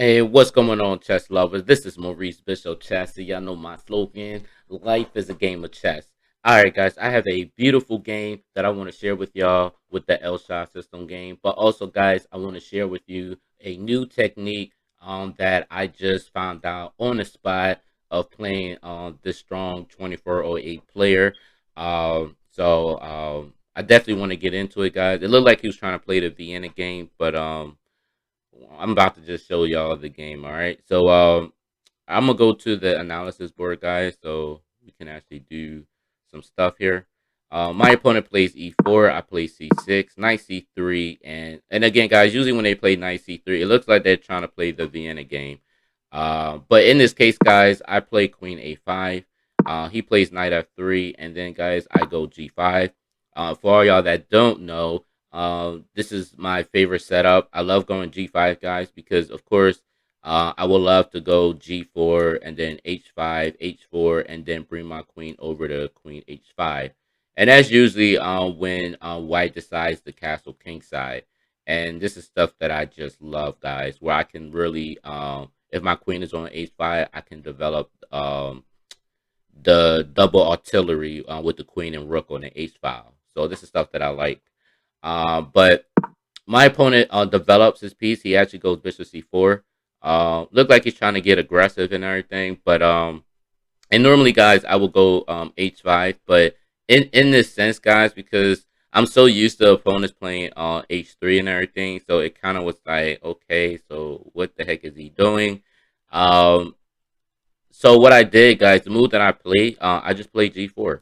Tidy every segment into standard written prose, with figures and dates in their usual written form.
Hey, what's going on, chess lovers? This is Maurice Bishop Chess. So y'all know my slogan: "Life is a game of chess." All right, guys, I have a beautiful game that I want to share with y'all with the Elshad system game. But also, guys, I want to share with you a new technique that I just found out on the spot of playing this strong 2408 player. I definitely want to get into it, guys. It looked like he was trying to play the Vienna game, but I'm about to just show y'all the game. All right. I'm gonna go to the analysis board, guys, so we can actually do some stuff here. My opponent plays e4. I play c6, knight c3, and again, guys, usually when they play knight c3, it looks like they're trying to play the Vienna game. But in this case, guys, I play queen a5. He plays knight f3, and then, guys, I go g5. For all y'all that don't know, this is my favorite setup. I love going g5, guys, because of course I would love to go g4 and then h5, h4, and then bring my queen over to queen h5. And that's usually when white decides to castle kingside. And this is stuff that I just love, guys, where I can really, if my queen is on h5, I can develop the double artillery with the queen and rook on the h file. So this is stuff that I like. But my opponent develops his piece. He actually goes bishop c4. Look like he's trying to get aggressive and everything, but and normally, guys, I will go h5, but in this sense, guys, because I'm so used to opponents playing h3 and everything, so it kind of was like, okay, so what the heck is he doing? Um, so what I did, guys, the move that I played, I just played g4.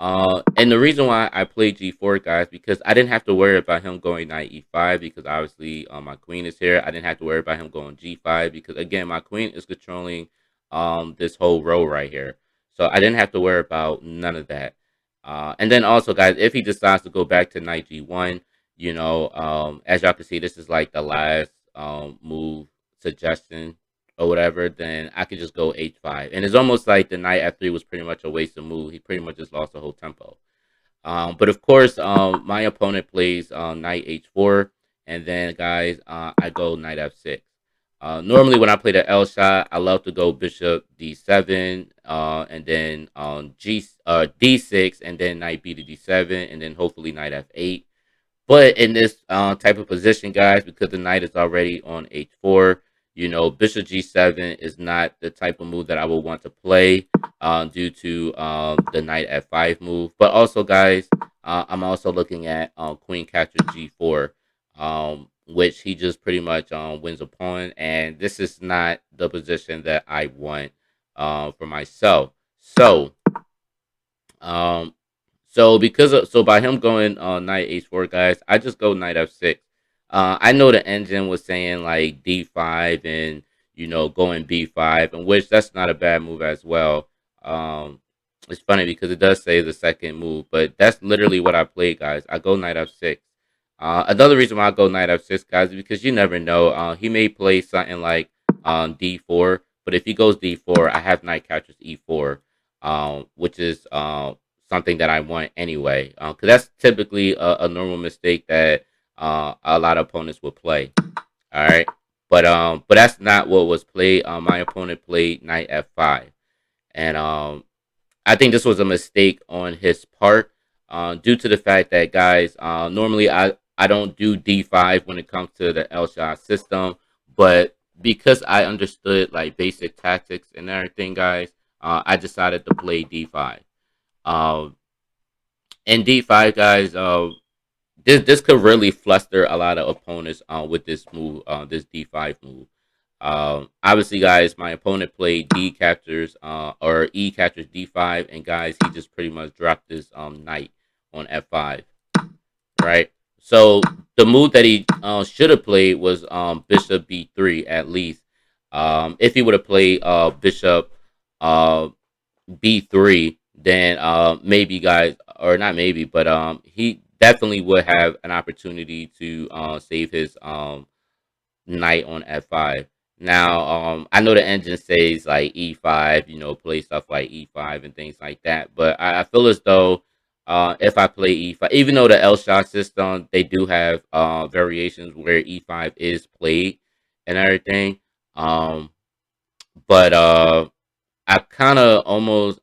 And the reason why I played g4, guys, because I didn't have to worry about him going knight e5 because obviously my queen is here. I didn't have to worry about him going g5 because again, my queen is controlling this whole row right here. So I didn't have to worry about none of that. And then also, guys, if he decides to go back to knight g1, as y'all can see, this is like the last move suggestion or whatever, then I could just go h5. And it's almost like the knight f3 was pretty much a waste of move. He pretty much just lost the whole tempo. But of course, my opponent plays knight h4, and then, guys, I go knight f6. Normally, when I play the L shot, I love to go bishop d7, and then d6, and then knight b to d7, and then hopefully knight f8. But in this type of position, guys, because the knight is already on h4, bishop g7 is not the type of move that I would want to play due to the knight f5 move. But also, guys, I'm also looking at queen capture g4, which he just pretty much wins a pawn. And this is not the position that I want for myself. Um, so by him going knight h4, guys, I just go knight f6. I know the engine was saying like d5 and going b5, and which that's not a bad move as well. Um, it's funny because it does say the second move, but that's literally what I played, guys. I go knight f6. Another reason why I go knight f6, guys, is because you never know. He may play something like d4, but if he goes d4, I have knight captures e4, which is something that I want anyway. Because that's typically a normal mistake that a lot of opponents would play. All right, but that's not what was played. My opponent played knight f5, and I think this was a mistake on his part, due to the fact that, guys, normally I don't do d5 when it comes to the Elshad system, but because I understood like basic tactics and everything, guys, I decided to play d5. Um, and d5, guys, this could really fluster a lot of opponents with this move, this d5 move. Obviously, guys, my opponent played d captures or e captures d5, and guys, he just pretty much dropped this knight on f5, right? So the move that he should have played was bishop b3 at least. If he would have played bishop uh, b3, then maybe, guys, or not maybe, but he definitely would have an opportunity to save his knight on f5. Now, I know the engine says like e5, play stuff like e5 and things like that, but I feel as though if I play e5, even though the L shot system, they do have variations where e5 is played and everything. Um, but I kind of almost,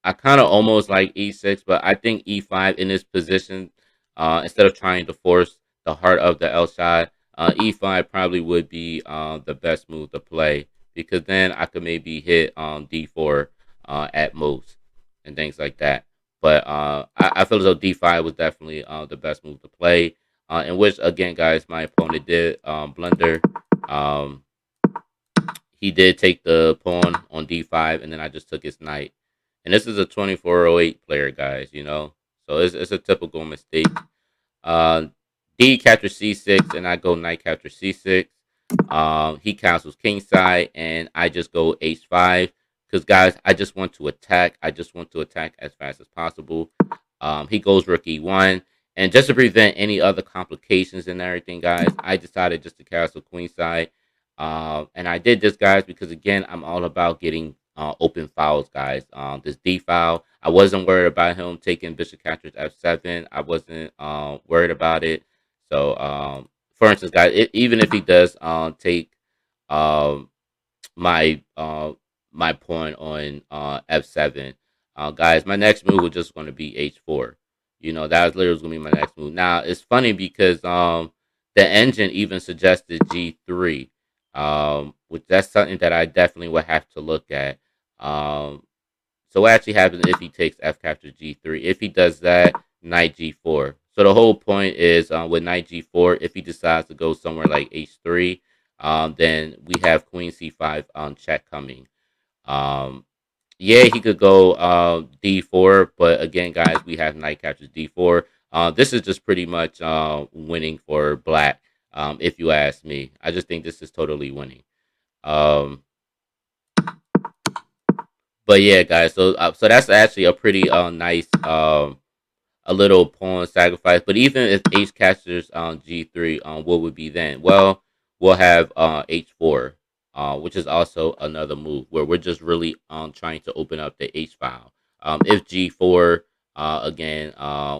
I kind of almost like e6, but I think e5 in this position, instead of trying to force the heart of the Elshad, e5 probably would be the best move to play, because then I could maybe hit d4 at most and things like that. But I feel as though d5 was definitely the best move to play, in which again, guys, my opponent did blunder. Um, he did take the pawn on d5, and then I just took his knight. And this is a 2408 player, guys, you know? So it's a typical mistake. Uh, D captures c6, and I go knight captures c6. He cancels kingside, and I just go h5. Because, guys, I just want to attack. I just want to attack as fast as possible. He goes rook e1. And just to prevent any other complications and everything, guys, I decided just to castle queenside. And I did this, guys, because, again, I'm all about getting open files, guys. This D file, I wasn't worried about him taking bishop captures f7. I wasn't worried about it. So, for instance, guys, even if he does take um, my my pawn on f7, guys, my next move was just going to be h4. You know, that was literally going to be my next move. Now it's funny because the engine even suggested g3, which that's something that I definitely would have to look at. So what actually happens if he takes f captures g3? If he does that, knight g4. So the whole point is with knight g4, if he decides to go somewhere like h3, then we have queen c5 on check coming. Um, yeah, he could go d4, but again, guys, we have knight captures d4. This is just pretty much winning for black, if you ask me. I just think this is totally winning. Um, but yeah, guys, so that's actually a pretty nice a little pawn sacrifice. But even if H captures on G3, what would be then? Well, we'll have H4, which is also another move where we're just really trying to open up the H file. If G4, again,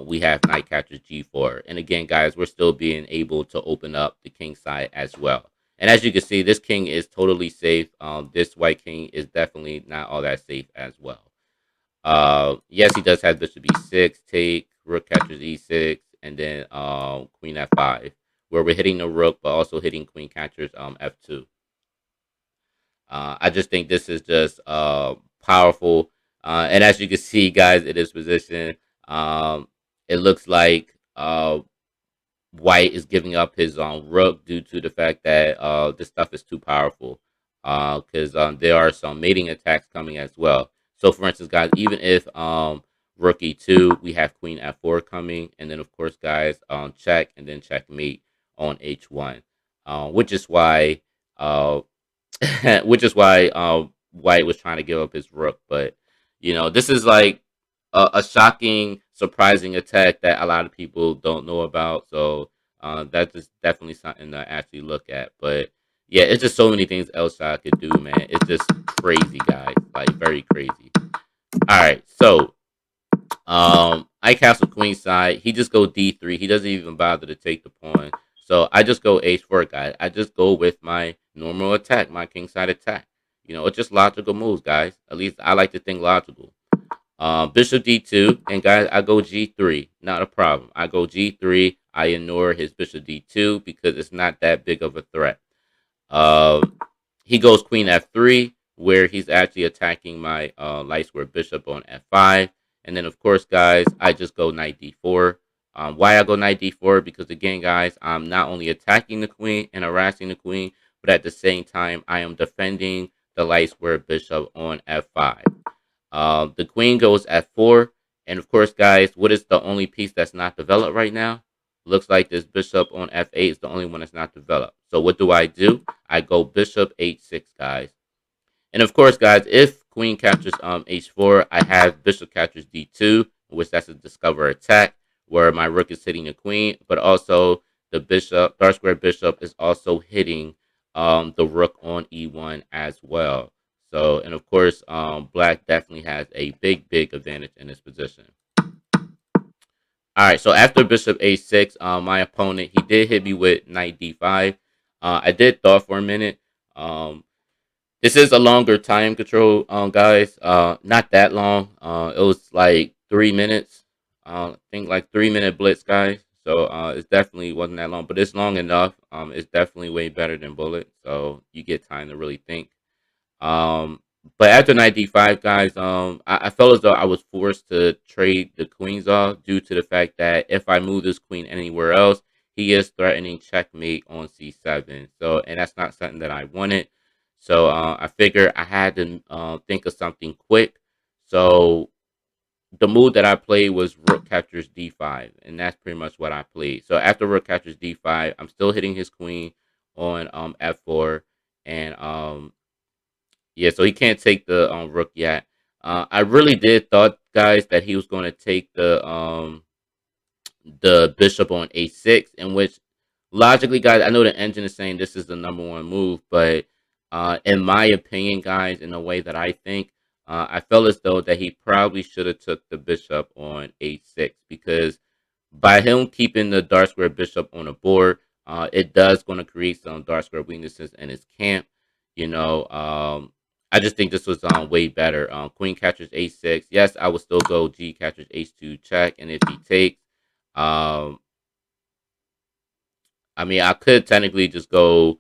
we have knight captures G4, and again, guys, we're still being able to open up the king side as well. And as you can see, this king is totally safe. This white king is definitely not all that safe as well. Yes, he does have bishop e6, take, rook captures e6, and then queen f5, where we're hitting the rook, but also hitting queen captures f2. I just think this is just powerful. And as you can see, guys, in this position, it looks like White is giving up his rook due to the fact that this stuff is too powerful. Because there are some mating attacks coming as well. So, for instance, guys, even if rook e2, we have queen f4 coming, and then of course, guys, check and then checkmate on h1, which is why which is why White was trying to give up his rook. But you know, this is like a shocking, surprising attack that a lot of people don't know about. So that's just definitely something to actually look at. But yeah, it's just so many things Elshad could do, man. It's just crazy, guys. Like very crazy. All right, so I castle queen side. He just go d3. He doesn't even bother to take the pawn. So I just go h4, guys. I just go with my normal attack, my king side attack. You know, it's just logical moves, guys. At least I like to think logical. Bishop d2, and guys, I go g3. Not a problem. I go g3. I ignore his bishop d2 because it's not that big of a threat. Um, he goes queen f3, where he's actually attacking my light square bishop on f5. And then, of course, guys, I just go knight d4. Why I go knight d4? Because, again, guys, I'm not only attacking the queen and harassing the queen, but at the same time, I am defending the light square bishop on f5. The queen goes f4. And, of course, guys, what is the only piece that's not developed right now? Looks like this bishop on f8 is the only one that's not developed. So what do? I go bishop h6, guys. And of course, guys, if queen captures h4, I have bishop captures d2, which that's a discover attack, where my rook is hitting the queen, but also the bishop, dark square bishop, is also hitting the rook on e1 as well. So, and of course, black definitely has a big advantage in this position. All right, so after bishop a6, my opponent, he did hit me with knight d5. I did thought for a minute. This is a longer time control, guys. Not that long. It was like 3 minutes. I think like 3 minute blitz, guys. So it's definitely wasn't that long, but it's long enough. It's definitely way better than bullet. So you get time to really think. Um, but after knight d5, guys, I felt as though I was forced to trade the queens off due to the fact that if I move this queen anywhere else, he is threatening checkmate on c7. So, and that's not something that I wanted. So I figured I had to think of something quick. So the move that I played was rook captures d5, and that's pretty much what I played. So after rook captures d5, I'm still hitting his queen on f4, and yeah, so he can't take the rook yet. I really did thought, guys, that he was going to take the bishop on a6, in which logically, guys, I know the engine is saying this is the number one move, but in my opinion, guys, in the way that I think, I felt as though that he probably should have took the bishop on a6, because by him keeping the dark square bishop on the board, it does going to create some dark square weaknesses in his camp. You know, I just think this was way better. Queen catches a6. Yes, I would still go g catches h2 check, and if he takes, um, I mean, I could technically just go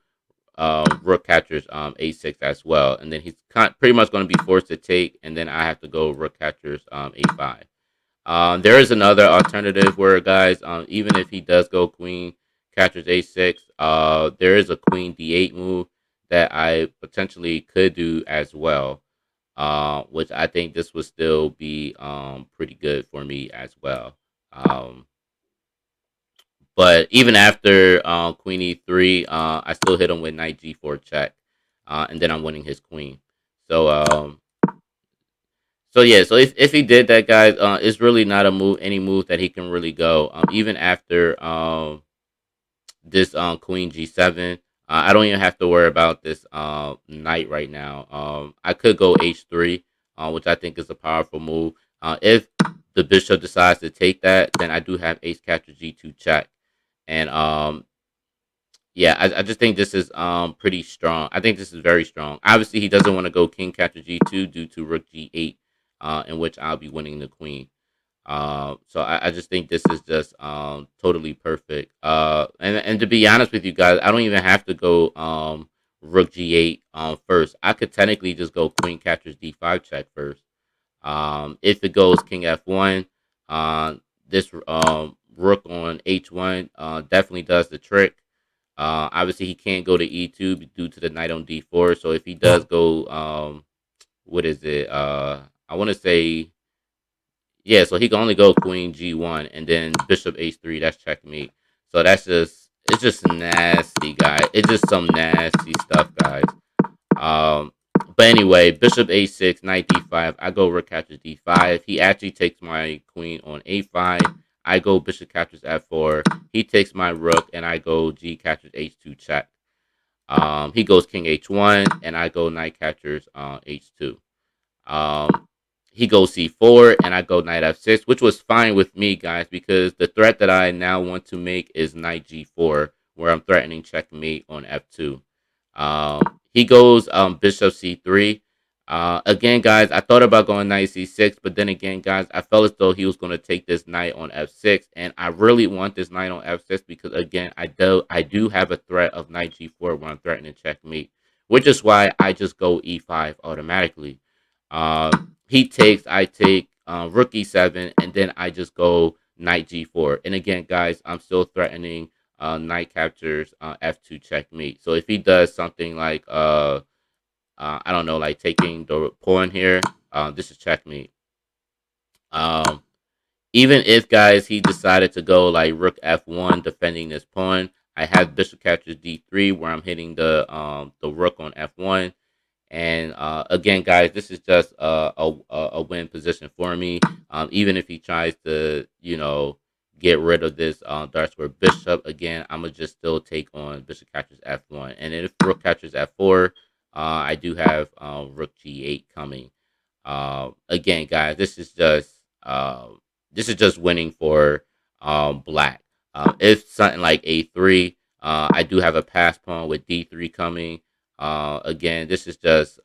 rook catchers a6 as well, and then he's pretty much going to be forced to take, and then I have to go rook catchers a5. There is another alternative where, guys, even if he does go queen catchers a6, there is a queen d8 move that I potentially could do as well, which I think this would still be pretty good for me as well. Um, but even after queen e3, I still hit him with knight g4 check, and then I'm winning his queen. So so yeah, so if he did that, guys, it's really not a move, any move that he can really go. Even after this queen g7, I don't even have to worry about this knight right now. I could go h3, which I think is a powerful move. If the bishop decides to take that, then I do have ace capture g2 check, and yeah, I just think this is pretty strong. I think this is very strong. Obviously, he doesn't want to go king capture g2 due to rook g8, in which I'll be winning the queen. So I just think this is just totally perfect. And to be honest with you guys, I don't even have to go rook g8 first. I could technically just go queen captures d5 check first. If it goes king f1, this rook on h1 definitely does the trick. Obviously, he can't go to e2 due to the knight on d4. So if he does go, what is it? I want to say, yeah. So he can only go queen g1 and then bishop h3. That's checkmate. So that's just it's just nasty, guys. It's just some nasty stuff, guys. Um, but anyway, bishop a6, knight d5. I go rook captures d5. He actually takes my queen on a5. I go bishop captures f4. He takes my rook, and I go g captures h2 check. He goes king h1, and I go knight captures h2. Um, he goes c4, and I go knight f6, which was fine with me, guys, because the threat that I now want to make is knight g4, where I'm threatening checkmate on f2. He goes bishop c3. Again, guys, I thought about going knight c6, but then again, guys, I felt as though he was going to take this knight on f6, and I really want this knight on f6 because, again, I do have a threat of knight g4 when I'm threatening checkmate, which is why I just go e5 automatically. He takes, I take rook e7, and then I just go knight g4. And again, guys, I'm still threatening knight captures f2 checkmate. So if he does something like I don't know, like taking the pawn here, this is checkmate. Um, Even if, guys, he decided to go like rook f1 defending this pawn, I have bishop captures d3 where I'm hitting the rook on f1. And again, guys, this is just a win position for me. Even if he tries to, get rid of this dark square bishop, again, I'm gonna just still take on bishop captures f1. And if rook captures f4, I do have rook g8 coming. Again, guys, this is just winning for black. If something like a3, I do have a pass pawn with d3 coming. Again, this is just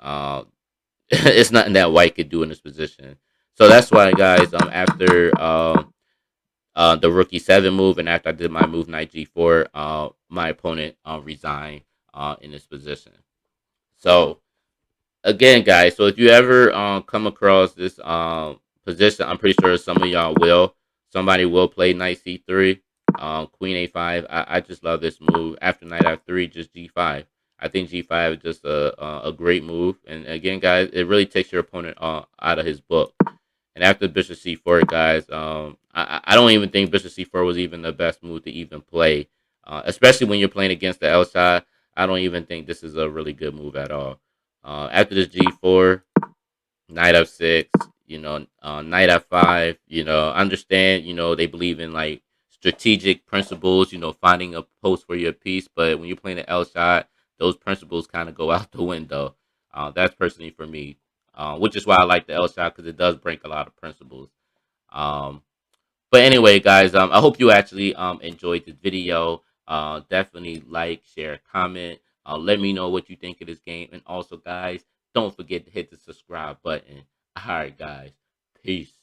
it's nothing that white could do in this position. So that's why, guys. After the rookie 7 move, and after I did my move knight g4, my opponent resigned in this position. So again, guys, so if you ever come across this position, I'm pretty sure some of y'all will. Somebody will play knight c3, queen a5. I just love this move. After knight f3, just g5. I think g5 is just a great move. And again, guys, it really takes your opponent out of his book. And after bishop c4, guys, I don't even think bishop c4 was even the best move to even play, especially when you're playing against the Elshad. I don't even think this is a really good move at all. After this g4, knight f6, knight f5, understand, they believe in like strategic principles, finding a post for your piece. But when you're playing the L shot, those principles kind of go out the window. That's personally for me, which is why I like the L shot because it does break a lot of principles. Um, but anyway, guys, I hope you actually enjoyed this video. Definitely like, share, comment. Let me know what you think of this game. And also, guys, don't forget to hit the subscribe button. All right, guys. Peace.